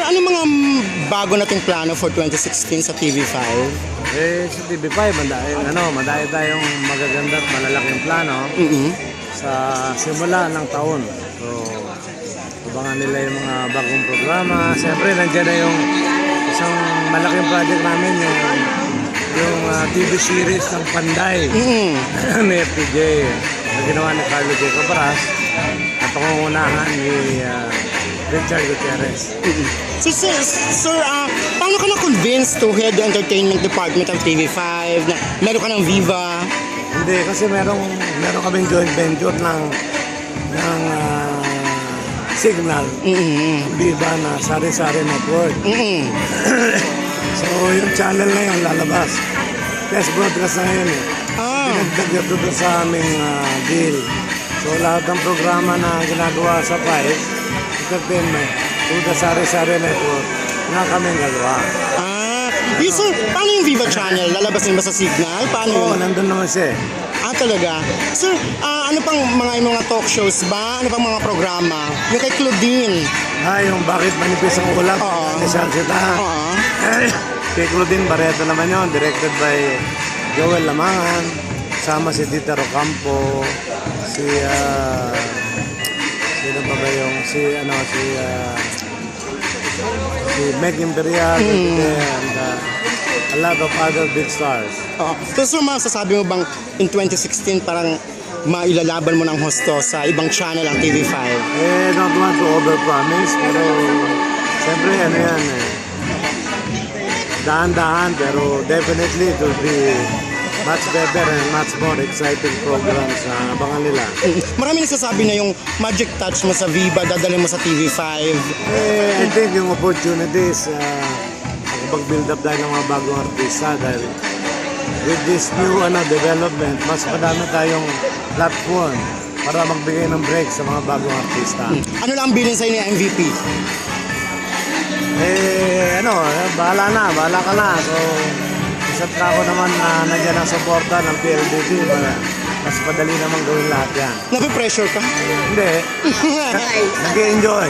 ano mga bago nating plano for 2016 sa TV5? Sa TV5, madami tayong magaganda at malalaking plano sa simula ng taon. So, abangan nila yung mga bagong programa. Siyempre, nandiyan na yung isang malaking project namin, yung TV series ng Panday ni FPJ na ginawa ni Carlo J. Cabras at pangungunahan ni Richard Gutierrez. So, sir, paano ka na-convince to head the entertainment department ng TV5? Na meron ka ng Viva? Hindi, kasi meron kaming joint venture ng Signal, Viva na Sari-Sari Network. So, yung channel na yun lalabas. Test broadcast na yun eh. Pinagdagdag doon sa aming deal. So, lahat ng programa na ginagawa sa Five Entertainment, through the Sari-Sari Network, na kaming gagawa. Yes, sir. Paano yung Viva channel? Lalabas din ba sa Signal? Paano Oo, yun? nandun naman siya eh. Talaga? Sir, ano pang mga talk shows ba? Ano pang mga programa? Yung kay Claudine. Yung Bakit Manipis ang Ulap? Isang sita. Kay Claudine Barreto naman yun, directed by Joel Lamangan. Sama si Tita Rocampo, sino pa ba yung, si Meg Imperial, and a lot of other big stars. So, sir, masasabi mo bang in 2016 parang mailalaban mo ng husto sa ibang channel ang TV5? Not want to overpromise, pero siyempre ano yan dahan-dahan, pero definitely it will be much better and much more exciting programs na abangan nila. Marami nagsasabi na yung magic touch mo sa Viva, dadalhin mo sa TV5. I think yung opportunities, makapag-build up tayo ng mga bagong artista dahil with this new development, mas madami tayong platform para magbigay ng break sa mga bagong artista. Ano lang ang bilin sa'yo ni MVP? Bahala ka na. So, isa't na ako naman na nandiyan ang suporta ng PLDT. Mas madali naman gawin lahat yan. Nape-pressure ka? Hindi. Nag-enjoy.